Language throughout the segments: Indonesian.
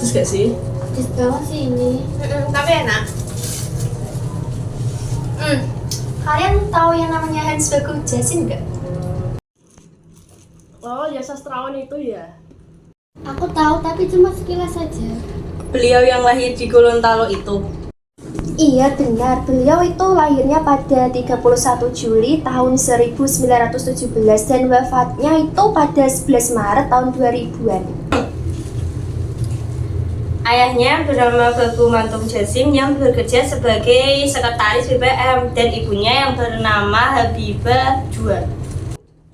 pedes gak sih? Pedes banget sih ini. Tapi enak. Kalian tahu yang namanya Hans Bagujasin nggak? Oh ya, sastrawan itu ya. Aku tahu tapi cuma sekilas saja. Beliau yang lahir di Gorontalo itu. Iya benar, beliau itu lahirnya pada 31 Juli tahun 1917 dan wafatnya itu pada 11 Maret tahun 2000-an. Ayahnya bernama Bagu Mantung Jasim yang bekerja sebagai sekretaris BBM dan ibunya yang bernama Habibah Juan.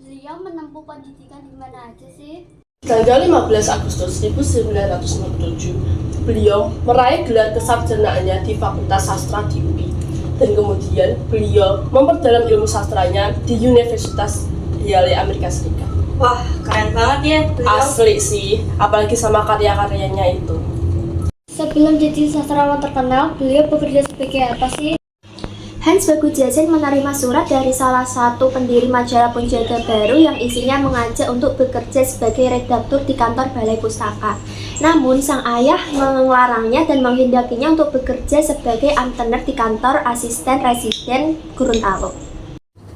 Beliau menempuh pendidikan di mana aja sih? Tanggal 15 Agustus 1967, beliau meraih gelar kesarjanaannya di Fakultas Sastra di UI. Dan kemudian beliau memperdalam ilmu sastranya di Universitas Yale Amerika Serikat. Wah, keren banget ya beliau. Asli sih, apalagi sama karya-karyanya itu. Sebelum jadi sastrawan terkenal, beliau bekerja sebagai apa sih? Hans Bagujasin menerima surat dari salah satu pendiri majalah Penjaga Baru yang isinya mengajak untuk bekerja sebagai redaktur di kantor Balai Pustaka. Namun sang ayah melarangnya dan menghendakinya untuk bekerja sebagai antener di kantor asisten residen Gorontalo.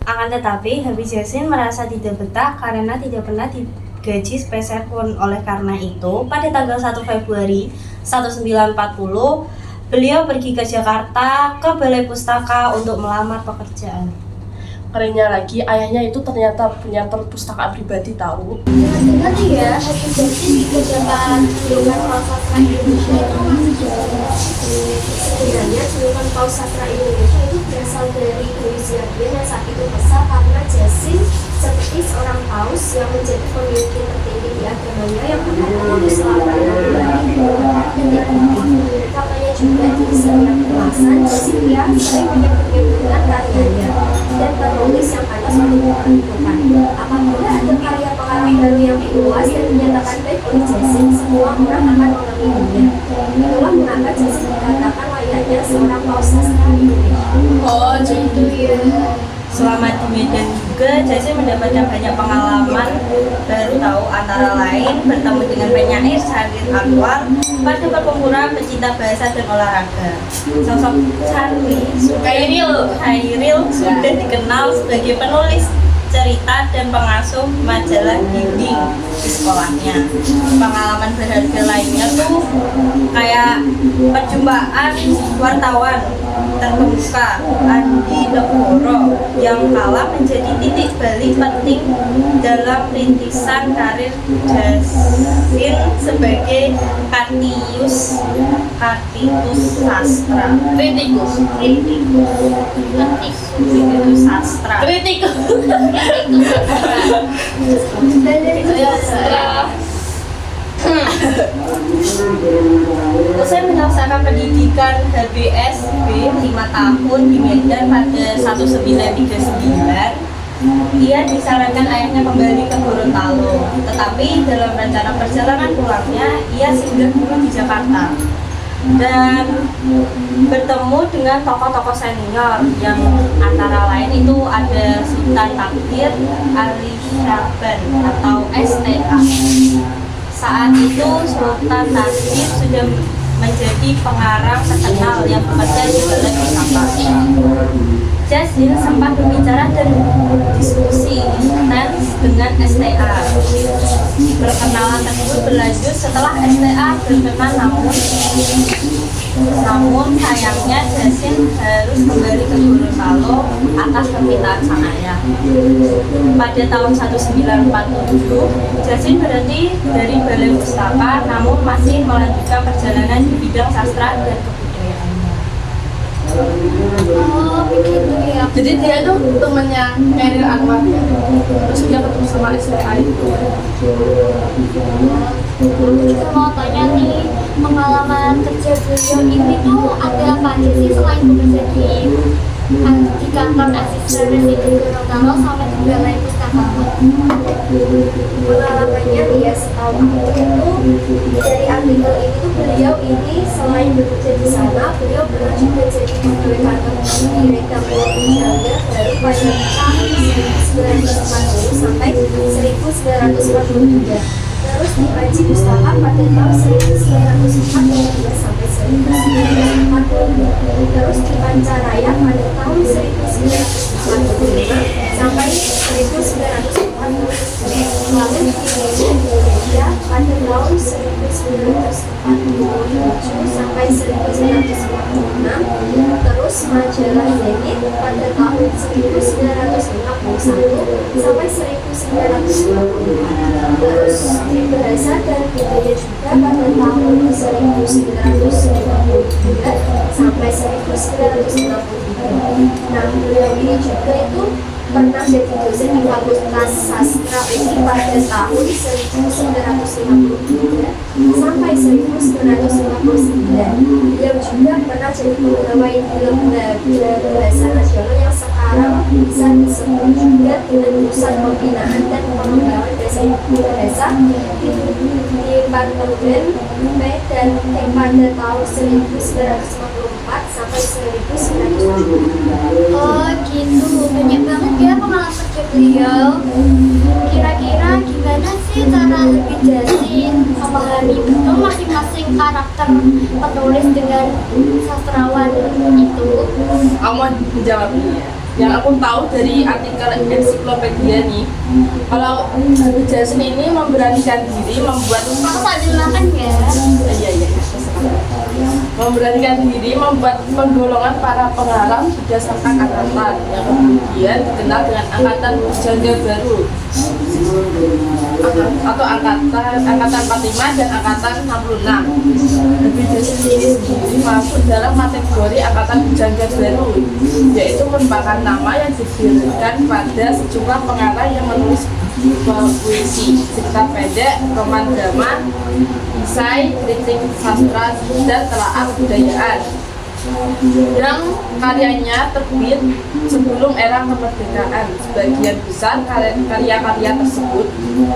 Akan tetapi, Habib Jasin merasa tidak betah karena tidak pernah digaji spesial pun. Oleh karena itu, pada tanggal 1 Februari 1940, beliau pergi ke Jakarta ke Balai Pustaka untuk melamar pekerjaan. Kerennya lagi, ayahnya itu ternyata punya perpustakaan pribadi tahu. Dengar ya, Habib Jasin dikerjakan dengan Paus Sastra Indonesia itu masih jalan. Sebenarnya julukan Paus Sastra Indonesia itu berasal dari Dewi Siagian yang saat itu kesal karena Jasin seperti seorang paus yang menjadi pemimpin tertinggi di agamanya yang berkata keselamatan katanya juga di setiap kemasan Jasin yang sering menyebut-nyebutkan karyanya dan penulis yang ada suatu kehidupan. Apabila ada karya pengarang baru yang luas dan dinyatakan baik oleh Jasin, semua orang akan mengagumi. Itulah mengapa Jasin dikatakan layaknya seorang paus sastra Indonesia. Oh, Itu ya. Selama di Medan juga, Jasin mendapatkan banyak pengalaman baru tahu, antara lain bertemu dengan penyair Syahrir Anwar pada perkumpulan pecinta bahasa dan olahraga. Sosok Syahril sudah dikenal sebagai penulis cerita dan pengasuh majalah dinding di sekolahnya. Pengalaman berharga lainnya tuh kayak perjumpaan wartawan terkemuka Andi Negoro yang kala menjadi titik balik penting dalam rintisan karir Jasin sebagai Kartitus sastra. Kritikus sastra. Usai menyelesaikan pendidikan HBSB 5 tahun di Medan pada 1939, ia disarankan ayahnya kembali ke Gorontalo. Tetapi dalam rencana perjalanan pulangnya, ia singgah dulu di Jakarta dan bertemu dengan tokoh-tokoh senior yang antara lain itu ada Sultan Takdir Ali Syaban atau STA. Saat itu Sultan Takdir sudah menjadi pengarang terkenal yang bekerja di Balai Pustaka. Jasin sempat berbicara dan diskusi intens dengan STA. Perkenalan tersebut berlanjut setelah STA berkenan, namun sayangnya Jasin harus kembali ke Gorontalo atas permintaan sang ayah. Pada tahun 1947, Jasin berhenti dari Balai Pustaka, namun masih melanjutkan perjalanan di bidang sastra dan kebudayaannya. Oh begitu ya. jadi dia tuh temennya Syahrir Anwar ya. Terus dia ketemu sama STA itu. Kita mau tanya nih, pengalaman kerja beliau ini tuh ada apa aja sih selain bekerja di kantor asisten residen Gorontalo sama di Balai Pustaka? Pengalamannya dia setahu aku itu dari artikel ini tuh beliau ini selain bekerja di sana, beliau pernah juga jadi pegawai kantor di redaktur Penjaga Baru pada tahun 1940 sampai 1943. terus dipanji pustaka pada tahun 1942 sampai 1945, terus di Pancaraya pada tahun 1945 sampai 1940, lalu di Indonesia pada tahun 1947 sampai 1956, terus majalah Zenit pada tahun 1951 sampai 1955, terus di Bahasa dan Budaya juga pada tahun 1953 sampai 1963. Nah, beliau ini juga itu pernah jadi dosen di Fakultas Sastra UI pada tahun 1953 sampai 1959. Beliau juga pernah jadi pegawai di Lembaga Bahasa Nasional yang sekarang bisa disebut juga dengan Pusat Pembinaan dan Pengembangan Bahasa di Departemen Medan pada tahun 1954 sampai 1960. Oh gitu, banyak banget ya pengalaman kerja beliau. Kira-kira gimana sih cara lebih Jasin memahami betul masing-masing karakter penulis dengan sastrawan itu? Aku mau menjawabnya. Yang aku tahu dari artikel ensiklopedia nih, kalau Habib Jasin ini memberanikan diri membuat Makan ya. memberanikan diri membuat penggolongan para pengarang berdasarkan angkatan yang kemudian dikenal dengan angkatan Pujangga Baru atau angkatan 45 dan angkatan 66. Habib Jasin ini sendiri masuk dalam kategori angkatan Pujangga Baru, yaitu merupakan nama yang diberikan pada sejumlah pengarang yang menulis puisi, cerita pendek, roman drama, esai, kritik sastra, dan telaah kebudayaan yang karyanya terbit sebelum era kemerdekaan. Sebagian besar karya-karya tersebut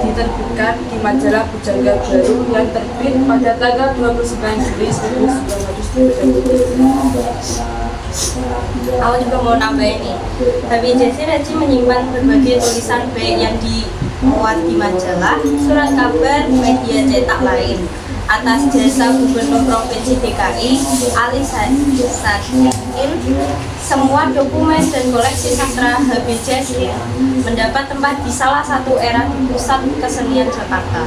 diterbitkan di majalah Pujangga Baru yang terbit pada tanggal 29 Juli 1930. Aku juga mau nambahin nih, Habib Jasin menyimpan berbagai tulisan baik yang dimuat di majalah, surat kabar, media cetak lain atas jasa Gubernur Provinsi DKI Ali Sadikin. Semua dokumen dan koleksi sastra Habib Jasin mendapat tempat di salah satu era di Pusat Kesenian Jakarta,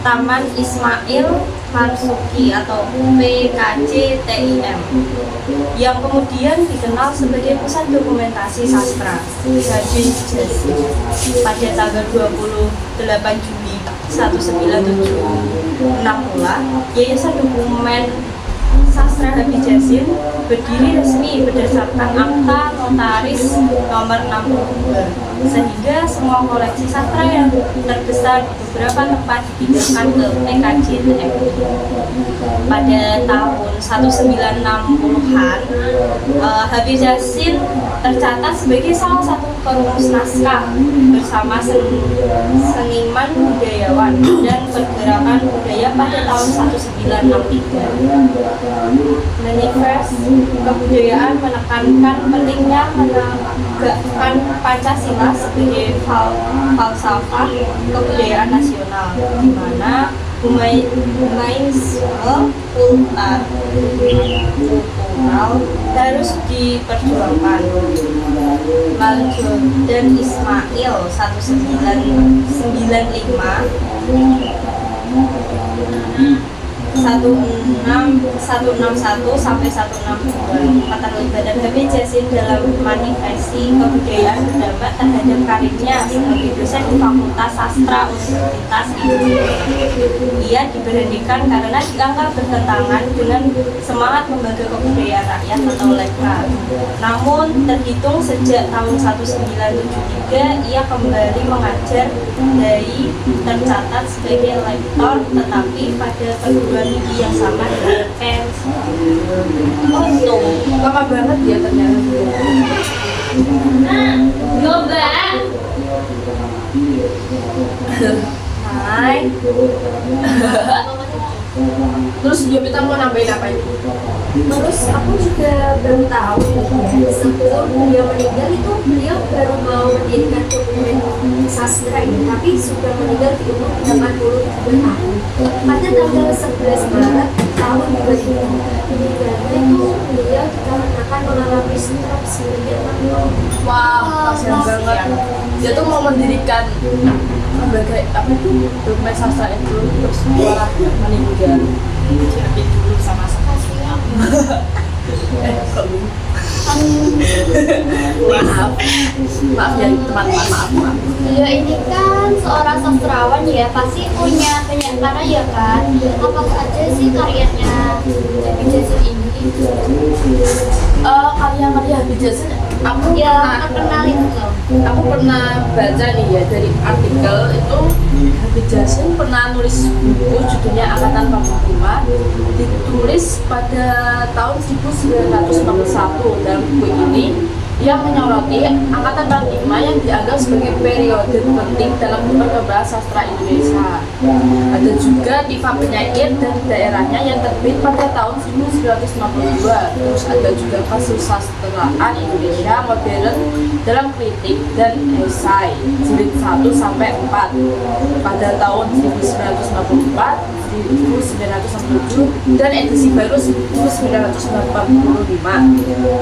Taman Ismail Marzuki atau PKJ-TIM, yang kemudian dikenal sebagai Pusat Dokumentasi Sastra Habib Jasin. Pada tanggal 28 Juli 1976 pula, Yayasan Dokumen Sastra Habib Jasin berdiri resmi berdasarkan Akta Notaris nomor 62, sehingga semua koleksi sastra yang terbesar di beberapa tempat dipindahkan ke PKJ-TIM. Pada tahun 1960-an, Habib Jasin tercatat sebagai salah satu perumus naskah bersama seniman budayawan dan pergerakan budaya pada tahun 1963. Manifest kebudayaan menekankan pentingnya menegakkan Pancasila sebagai falsafah kebudayaan nasional, di mana humanisme kultural harus diperjuangkan. Maljur dan Ismail 1661 sampai 162. Keterlibatan Habib Jasin dalam manifestasi kebudayaan berdampak terhadap karirnya sebagai dosen di Fakultas Sastra Universitas Indonesia. Ia diberhentikan karena dianggap bertentangan dengan semangat lembaga kebudayaan rakyat atau LEKRA. Namun terhitung sejak tahun 1973 ia kembali mengajar dari tercatat sebagai lektor, tetapi pada perguruan tinggi yang sama dengan Pens. Oh tuh, lama banget ya ternyata. Coba. Hai. Terus kita mau nambahin apa itu? Terus aku juga baru tahu ya, sebelum beliau meninggal itu beliau baru mau mendirikan dokumen sastra ini, tapi sudah meninggal di umur 82 tahun. Pada tanggal 11 Maret tahun 2000 meninggalnya itu beliau dikarenakan mengalami stroke sehingga Wah, kasihan banget. Dia tuh mau mendirikan lembaga apa itu dokumen sastra itu, terus malah meninggal. Jadi dulu sama kok gini? maaf ya teman-teman, maaf. Beliau ini kan seorang sastrawan ya, pasti punya banyak karya kan. Apa aja sih karyanya Habib Jazil ini? Karya-karya Habib Jazil aku Ya terkenal itu loh. aku pernah baca nih ya dari artikel itu. Habib Jazil pernah nulis buku judulnya Angkatan 45, ditulis pada tahun 1941. Dalam buku ini ia menyoroti Angkatan 45 yang dianggap sebagai periode penting dalam perkembangan sastra Indonesia. Ada juga Diva Penyair dan daerahnya yang terbit pada tahun 1952. Terus ada juga Kesusastraan Indonesia Modern dalam Kritik dan Esai jilid 1 sampai 4 pada tahun 1954, 1997 dan edisi baru 1945.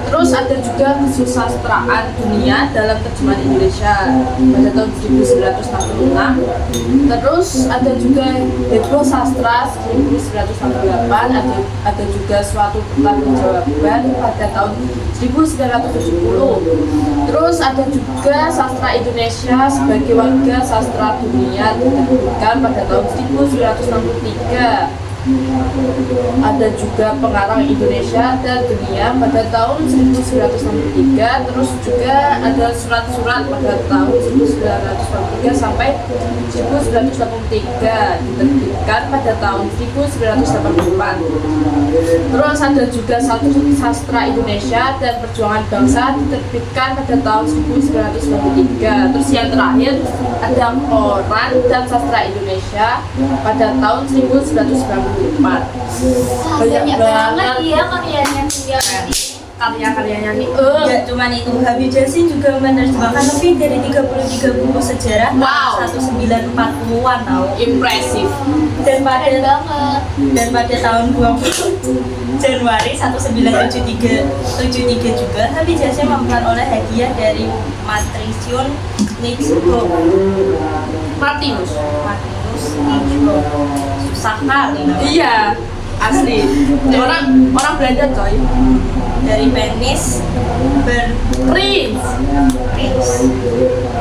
Terus ada juga Kesusastraan Dunia dalam Terjemahan Indonesia pada tahun 1966. Terus ada juga Heboh Sastra 1968, ada juga Suatu Pertanggungjawaban pada tahun 1970. Terus ada juga Sastra Indonesia sebagai Warga Sastra Dunia diterbitkan pada tahun 1963. Ada juga Pengarang Indonesia dan Dunia pada tahun 1963. Terus juga ada surat-surat pada tahun 1963 sampai 1983 diterbitkan pada tahun 1984. Terus ada juga Satu Sastra Indonesia dan Perjuangan Bangsa diterbitkan pada tahun 1993. Terus yang terakhir ada Koran dan Sastra Indonesia pada tahun 1994. Banyak banget ya karyanya beliau ini. Karya-karyanya nih. Gak cuma itu, Habib Jazil juga menerjemahkan lebih dari 33 buku sejarah Wow. 1940-an tahu. Impresif. Dan Keren pada banget. tahun 20 Januari 1973 juga Habib Jazil memperoleh hadiah dari Matricion Nixburg. Martinus. Nixburg. Susah kali namanya. Iya, asli. Orang Belanda coy. Dari Venice Prince.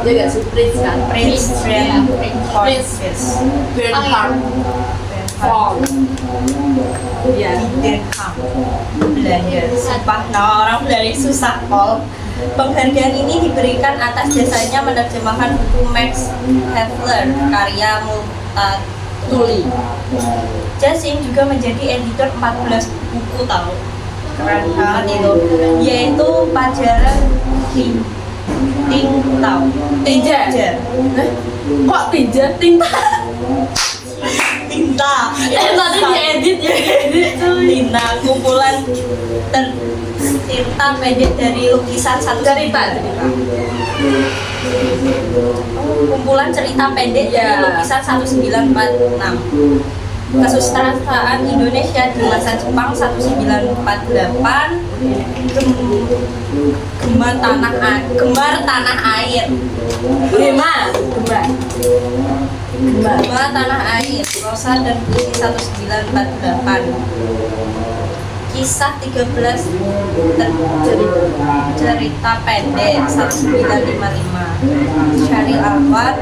Ya gak sih Prince kan? Prince Bernhard von. Iya. Den Haag, Belanda. Sumpah, orang Belanda susah kok. Penghargaan ini diberikan atas jasanya menerjemahkan buku Max Havelaar karya Multatuli. Jazil juga menjadi editor 14 buku tahu. Keren banget itu, yaitu Pelajaran Tintau. Tinja. Kok tinja? Tinta. Tadi diedit ya. Tinta, kumpulan tinta pendek dari lukisan satu Cerita. kumpulan cerita pendek dari Ya. lukisan 1946. Kesusastraan Indonesia di masa Jepang 1948. Gemar tanah air. Gemar tanah air. Prosa dan puisi 1948. Kisah 13 cerita pendek 1955. Syaril Alwan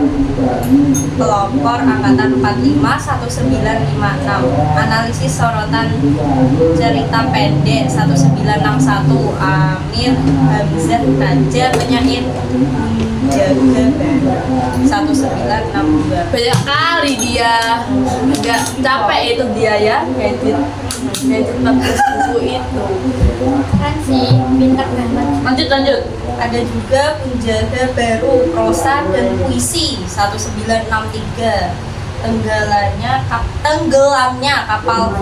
Pelopor Angkatan 45 1956. Analisis sorotan cerita pendek 1961. Amir Hamzah Raja Penyair Jaga 1962. Banyak kali dia. Enggak capek itu dia ya. Edit 14 buku itu. Keren sih, pintar banget. Lanjut. Ada juga Penjaga Baru Prosa dan Puisi 1963. tenggelamnya kapal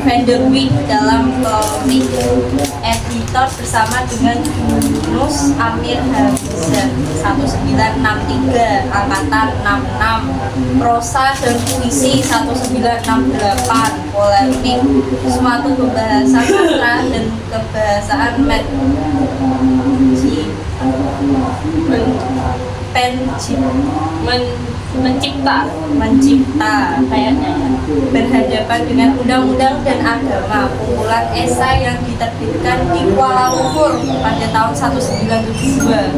Vanderwijk dalam konflik. Editor bersama dengan Yunus Amir Hamzah 1963, angkatan 66. Prosa dan puisi 1968, polemik, suatu pembahasan sastra dan kebahasaan mencipta kayaknya ya, berhadapan dengan undang-undang dan agama, kumpulan esai yang diterbitkan di Kuala Lumpur pada tahun 1972.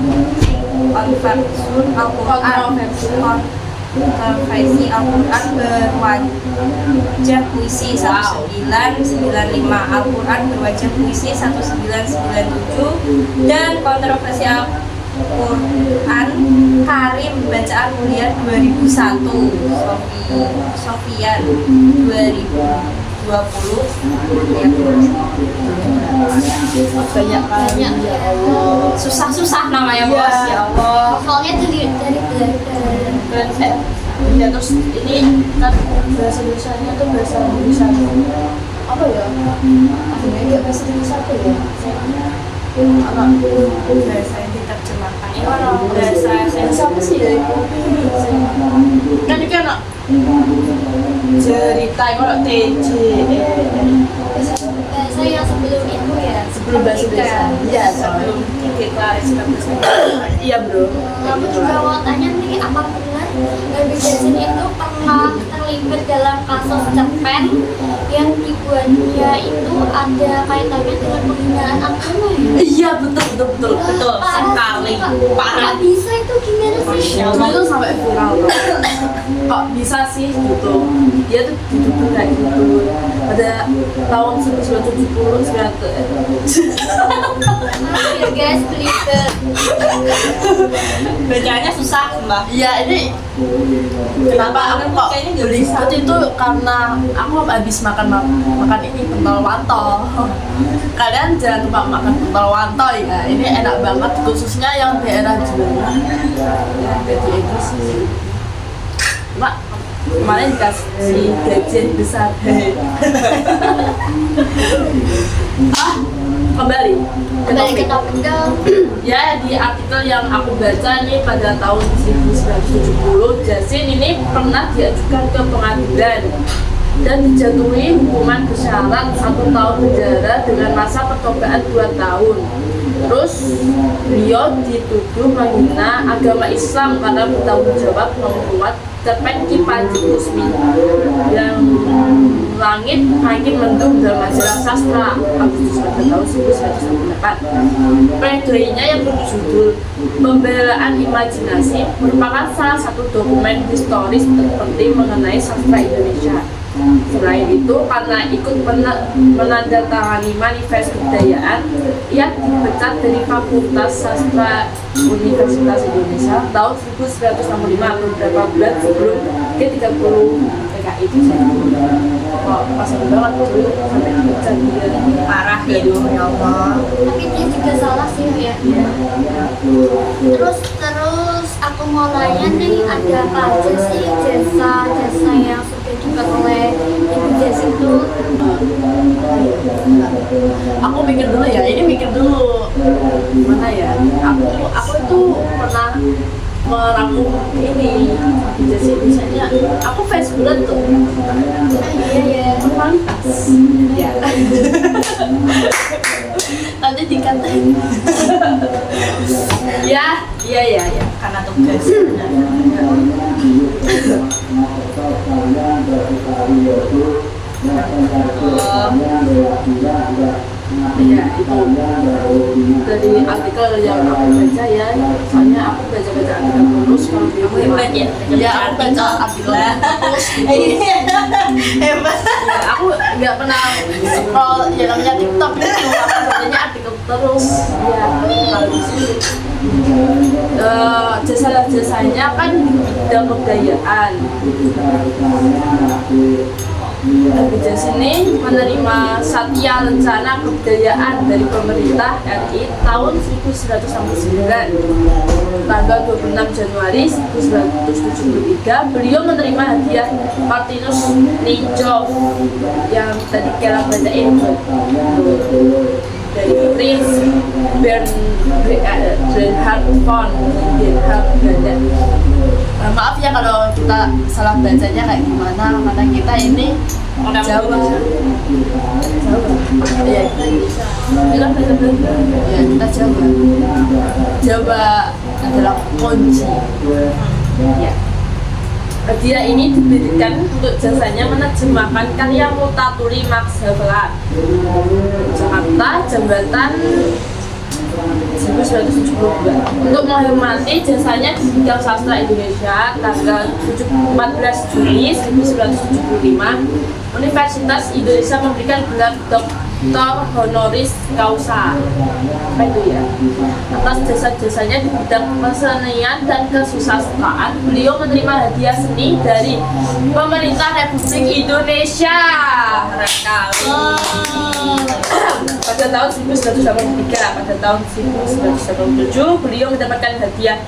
Kontroversi Al-Quran berwajah puisi 1995, Al-Quran berwajah puisi 1997, dan kontroversi Al-Quran Karim bacaan mulia 2001, Sofian 2020. banyak Banyak ya Allah. Susah-susah namanya ya, bos, ya Allah. Soalnya dari belajar. ya terus ini kan bahasa Indonesianya tuh bahasa Indonesia apa ya? Akhirnya kayak bahasa Indonesia apa ya? Anak Bahasa yang diterjemahkan ini orang bahasa apa sih ya? Kan ini kan cerita kalau TJ Bahasa yang sebelum itu ya. sebelum bahasa Indonesia. Iya, sebelum deklarasi iya bro. Kamu juga mau tanya nih, apa benar Nabi Jasin itu pernah terlibat dalam kasus cerpen yang dibuatnya itu ada kaitannya dengan penghinaan agama ya? Iya betul sekali. Parah bisa itu gimana sih? Dulu tuh sampai viral bro. Kok bisa sih gitu? Dia tuh dituduh kayak gitu. Pada tahun 1970 Ayo guys, belibet. bacanya susah mbak. Iya ini kenapa aku kok Kayaknya nggak beli bisa. satu itu karena aku habis makan ini pentol wanto. Kalian jangan lupa makan pentol wanto ya. Ini enak banget khususnya yang daerah Juanda. Ya, jadi itu sih. Mak kemarin dikasih gajian besar. Kembali Kembali ke topik dong. ya, di artikel yang aku baca nih pada tahun 1970, Jasin ini pernah diajukan ke pengadilan dan dijatuhi hukuman bersyarat 1 tahun penjara dengan masa percobaan 2 tahun. Terus beliau dituduh menghina agama Islam karena bertanggung jawab membuat cerpen Ki Panji Kusmi yang Langit Makin Mendung dalam majalah sastra Agustus pada tahun 1998. Pledoi-nya yang berjudul Pembelaan Imajinasi merupakan salah satu dokumen historis terpenting mengenai sastra Indonesia. Selain itu, karena ikut menandatangani manifest kebudayaan, ia dipecat dari Fakultas Sastra Universitas Indonesia tahun 1965 atau beberapa bulan sebelum G30 PKI itu. Kok pas banget dulu sampai dipecat dia. Parah gitu ya Allah. Tapi dia juga salah sih ya. Terus aku mau nanya nih, ada apa aja sih jasa yang sudah dibuat oleh Ibu Jasin itu? Aku mikir dulu ya, ini mikir dulu mana ya? Aku tuh pernah merangkum ini jadi misalnya aku fans bulan tuh Iya. formalitas ya nanti dikatain ya Karena tugas. ya itu dari artikel yang aku baca ya, soalnya aku baca artikel terus kalau di Kamu hebat ya? ya aku baca artikel terus Hebat. ya, aku nggak pernah scroll yang namanya TikTok itu, aku bacanya artikel terus ya. Kalau di sini jasa-jasanya kan di bidang kebudayaan Habib ini menerima Satya Lencana Kebudayaan dari pemerintah RI tahun 1969. Tanggal 26 Januari 1973 beliau menerima hadiah Martinus Nijhoff yang tadi kita bacain dari Prince Bernhard von Belanda. Maaf ya kalau kita salah bacanya kayak gimana, karena kita ini Orang Jawa. Indonesia. Iya, kita Indonesia. Kita kan bahasa Belanda. Ya, kita Jawa. Jawa adalah kunci. Ya. Hadiah ini diberikan untuk jasanya menerjemahkan karya Multatuli Max Havelaar. Jakarta, Jambatan 1972. Untuk menghormati jasanya di bidang sastra Indonesia, tanggal 14 Juni 1975, Universitas Indonesia memberikan gelar Doktor Honoris Causa. Apa itu ya? Atas jasa-jasanya di bidang kesenian dan kesusastraan, beliau menerima hadiah seni dari Pemerintah Republik Indonesia. Keren sekali. Pada tahun 1983, pada tahun 1987 beliau mendapatkan hadiah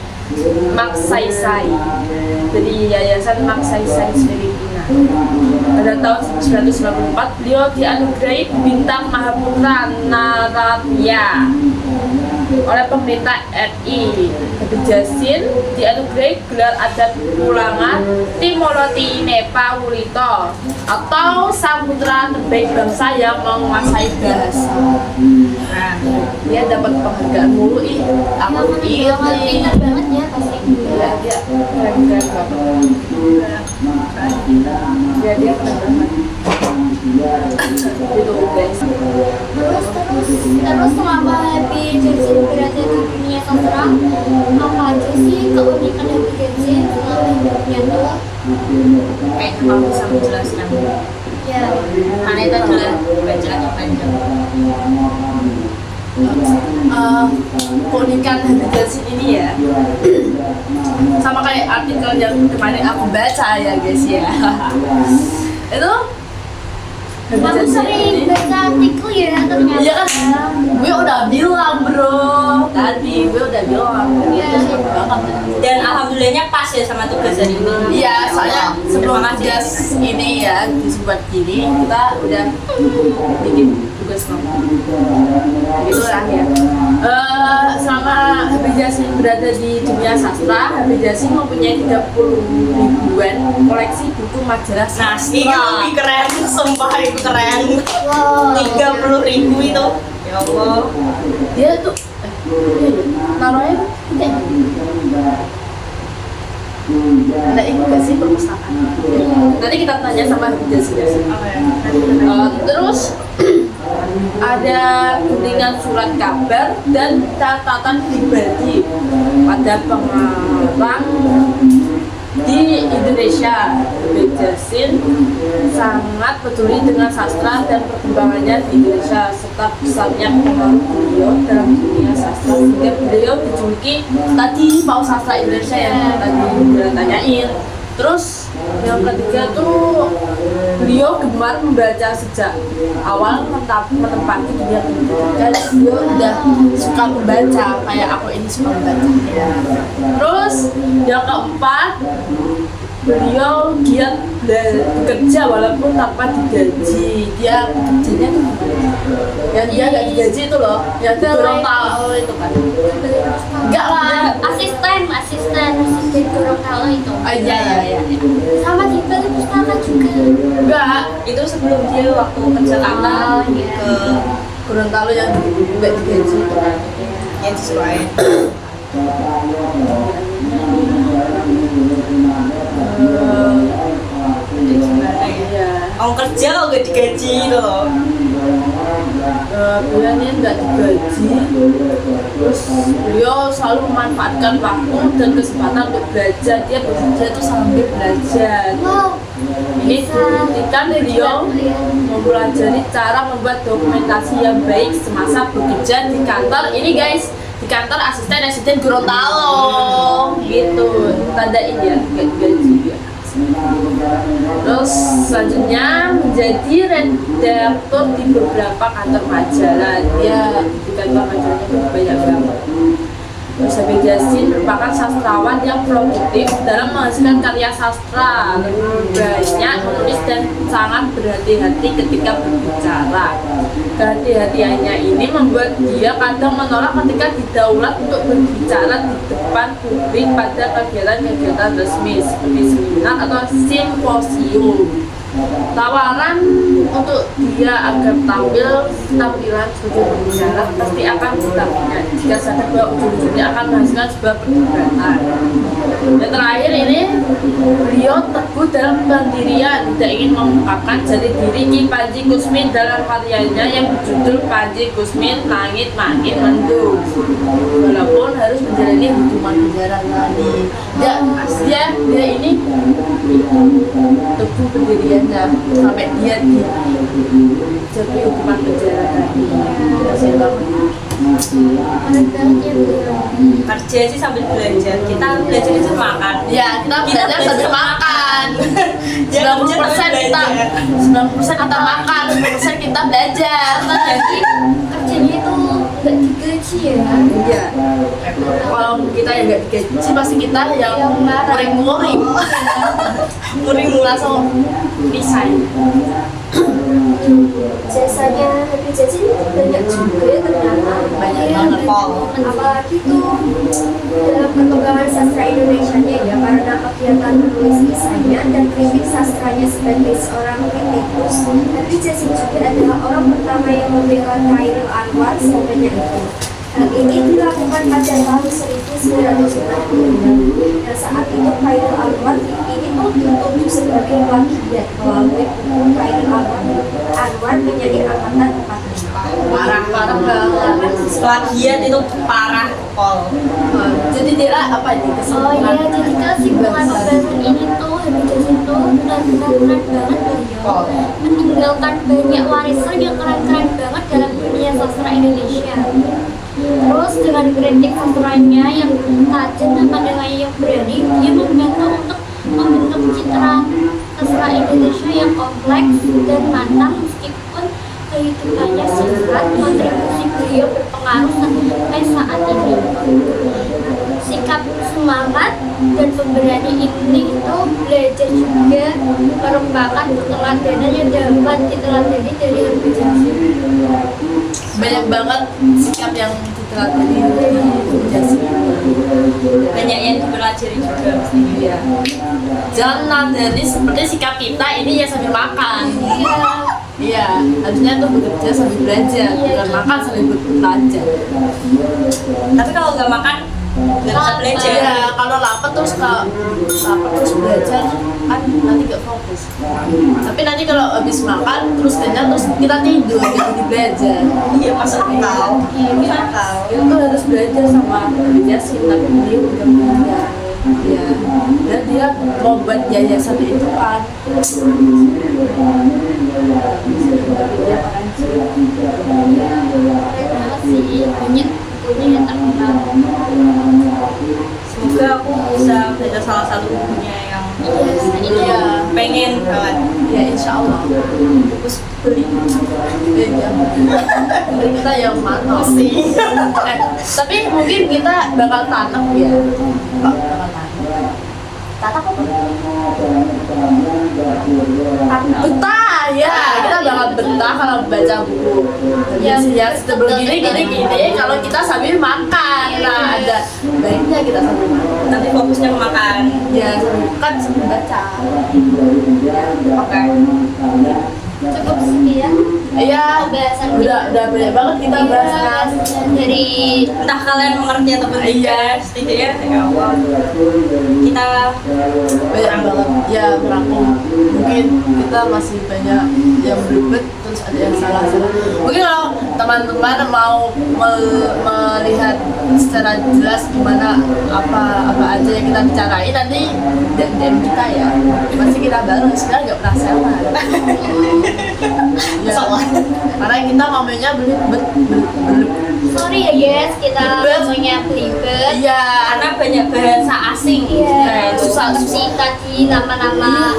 Magsaysay dari Yayasan Magsaysay Filipina. Pada tahun 1994 beliau dianugerahi bintang Mahaputra Naratya oleh pemerintah RI. Habib Jasin dianugerahi gelar adat Pulangan Timoloti Nepa Wulito atau sang putra terbaik bangsa yang menguasai bahasa. Nah, dia dapat penghargaan mulu ih. Aku ini Pintar banget ya pasti. ya dia keren banget. Ya dia keren banget. Gitu guys. Terus selama Habib Jasin berada di dunia sastra, apa aja sih keunikan Habib Jasin selama hidupnya tuh? Kayak kamu bisa menjelaskan. Ya, Mana itu adalah baca atau panjang? Keunikan Habib Jasin ini ya sama kayak artikel yang kemarin aku baca ya guys ya. Itu Habib kamu Jasin sering ini baca artikel ya ternyata. iya kan, gue udah bilang bro tadi, gue udah bilang Iya. itu seru banget. Dan alhamdulillahnya pas ya sama tugas hari ini. Iya, soalnya sebelum Terima kasih. tugas ini ya disebut gini, kita udah bikin tugas gitu lah ya. Selama Habib Jasin berada di dunia sastra, Habib Jasin mempunyai 30 ribuan koleksi buku majalah Nah, sastra. ini lebih keren, sumpah itu keren. Wow. 30.000 itu. Ya Allah. Dia tuh naruhnya kayak ada ini nggak sih perpustakaan? Nanti kita tanya sama Habib Jasin. Terus ada kuningan surat kabar dan catatan pribadi pada pengarang di Indonesia. Habib Jasin sangat peduli dengan sastra dan perkembangannya di Indonesia serta besarnya pengaruh beliau dalam dunia sastra sehingga beliau dijuluki tadi Paus Sastra Indonesia yang tadi udah tanyain. Terus yang ketiga tuh beliau gemar membaca sejak awal menempati dunia pendidikan. Beliau udah suka membaca kayak aku ini suka membaca. Terus yang keempat beliau giat bekerja walaupun tanpa digaji. Dia bekerjanya tuh ya dia nggak digaji itu loh, ya Gorontalo itu kan. Enggak lah, asisten Gorontalo itu. iya. Sama di balai pustaka juga. Enggak, Itu sebelum dia waktu ke Jakarta Oh, iya. ke Gorontalo yang nggak digaji itu kan. yang sesuai. Gimana ya? Iya. Mau kerja kok gak digaji itu loh. Beliau ini nggak digaji, terus beliau selalu memanfaatkan waktu dan kesempatan untuk belajar. Dia bekerja tuh sambil belajar. Wow. Ini dibuktikan beliau mempelajari cara membuat dokumentasi yang baik semasa bekerja di kantor ini guys, di kantor asisten Gorontalo gitu, tandain ya nggak digaji ya. Terus selanjutnya menjadi redaktur di beberapa kantor majalah. Dia di kantor majalahnya banyak banget. Sabik Jazin merupakan sastrawan yang produktif dalam menghasilkan karya sastra, lebih banyak menulis dan sangat berhati-hati ketika berbicara. Kehati-hatiannya ini membuat dia kadang menolak ketika didaulat untuk berbicara di depan publik pada kegiatan-kegiatan resmi seperti seminar atau simposium. Tawaran untuk dia agar tampilan sebagai pembicara pasti akan bertambahnya jika sadar bahwa ujung-ujungnya akan menghasilkan sebuah perdebatan. Dan terakhir ini, beliau teguh dalam pendirian, tidak ingin mengungkapkan jati diri Ki Panji Kusmin dalam karyanya yang berjudul Panji Kusmin Langit Makin Mendung. Walaupun harus menjalani hukuman penjara tadi, dia ini teguh pendiriannya sampai dia jadi hukuman penjara tadi. Kasian banget. Kerja sih sambil belajar. Kita belajar itu makan. Ya, kita belajar sambil makan. 90% kita 90% kita makan, 10% kita belajar. Apalagi kerjanya itu nggak digaji ya. Iya. Kalau kita yang nggak digaji, pasti kita yang muring-muring. Muring langsung resign. Jasanya Habib Jazin banyak juga ternyata. Banyak Ya, banget, Pol. apalagi tuh dalam perkembangan sastra Indonesia-nya ya, karena kegiatan menulis kisahnya dan kritik sastranya sebagai seorang kritikus. Habib Jazin juga adalah orang pertama yang membela Khairil Anwar sebanyak itu. Hal ini dilakukan pada tahun 1996 dan saat itu Khairil Anwar ini tuh dituduh sebagai plagiat melalui buku Khairil Anwar penyair angkatan 45. Parah banget. Plagiat itu parah, Pol. Jadi dia apa ini Oh kesimpulan? iya, jadi kesimpulan pembahasan ini tuh Habib Jazin tuh benar-benar keren banget beliau. Meninggalkan banyak warisan yang keren-keren banget dalam dunia sastra Indonesia. Terus dengan kritik sastranya yang tajam dan pandangannya yang berani, dia membantu untuk membentuk citra sastra Indonesia yang kompleks dan matang meskipun kehidupannya singkat. Kontribusi beliau berpengaruh sampai saat ini. Sikap semangat dan pemberani ini itu belajar juga merupakan keteladanan yang dapat diteladani dari Habib Jazin. Banyak banget sikap yang diteladani dari Jazin. Banyak yang dipelajari juga pastinya. Iya. Jangan nadani seperti sikap kita ini ya sambil makan. Iya, harusnya tuh bekerja sambil belajar, bukan makan sambil belajar. Tapi kalau nggak makan, nggak bisa belajar. Iya, kalau lapar terus belajar kan nanti gak fokus. Tapi nanti kalau habis makan terus kenyang terus kita tidur jadi belajar. Iya, masuk akal. Iya, akal. Itu tuh harus belajar sama Jazin, tapi dia udah punya. Ya, dan dia mau buat yayasan itu kan. Masih banyak bukunya yang terkenal. Semoga aku bisa baca salah satu bukunya yang Iya, pengen banget. ya insya Allah. Terus beli. Iya. Beli kita yang mana sih? Tapi mungkin kita bakal tanam ya. Bakal tanam. Tata apa? Betah ya, kita bakal betah kalau baca buku. Ya, sebelum gini. Kalau kita sambil makan, nah ada baiknya kita sambil makan. Nanti fokusnya ke makan. Ya, sambil makan sambil baca. Oke. Cukup sekian Iya, pembahasan udah banyak banget kita bahas kan. dari Entah kalian mengerti atau tidak, Iya. setidaknya ya Allah, kita Banyak banget ya merangkum. Mungkin kita masih banyak yang beribet, terus ada yang salah. Mungkin kalau teman-teman mau melihat secara jelas gimana apa aja yang kita bicarain, nanti DM kita ya. Pasti kita bareng, sebenarnya nggak pernah sama. Ya, karena kita ngomongnya belibet. sorry ya guys, kita Belibet. ngomongnya belibet. Iya, karena banyak bahasa asing. Iya, Nah, susah susah tadi nama-nama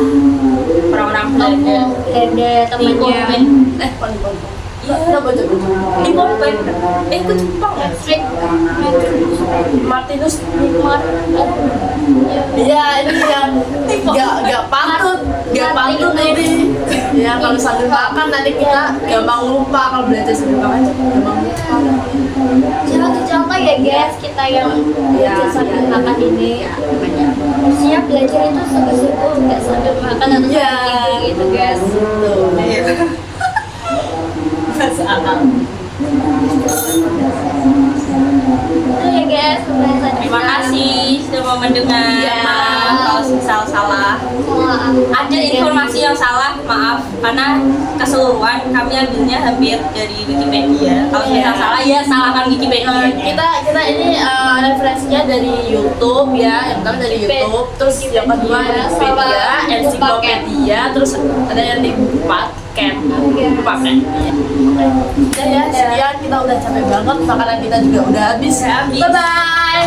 orang-orang Belanda. Belanda temennya. Poli. Iya, baca. Impor pen. Ikut Jepang ya? Strict Martinus. Timor. Iya, ini yang gak pantut ini. Ya kalau sambil makan nanti kita gampang lupa, kalau belajar sambil makan gampang lupa. Jangan contoh ya guys, kita yang belajar sambil makan ini. Harusnya belajar itu sungguh-sungguh, nggak sambil makan atau Iya. sambil gitu guys. Masuk akal. Itu ya guys, pembahasan Terima kita. kasih sudah mau mendengar. Kalau misal salah, ada informasi yang salah, maaf, karena keseluruhan kami ambilnya hampir dari Wikipedia. Kalau misal salah, ya salahkan Wikipedia. Kita ini referensinya dari YouTube ya, yang pertama dari YouTube, terus yang kedua Wikipedia, ensiklopedia, terus ada yang di paket. Dan ya, sekian kita udah capek banget, makanan kita juga udah habis. Bye bye.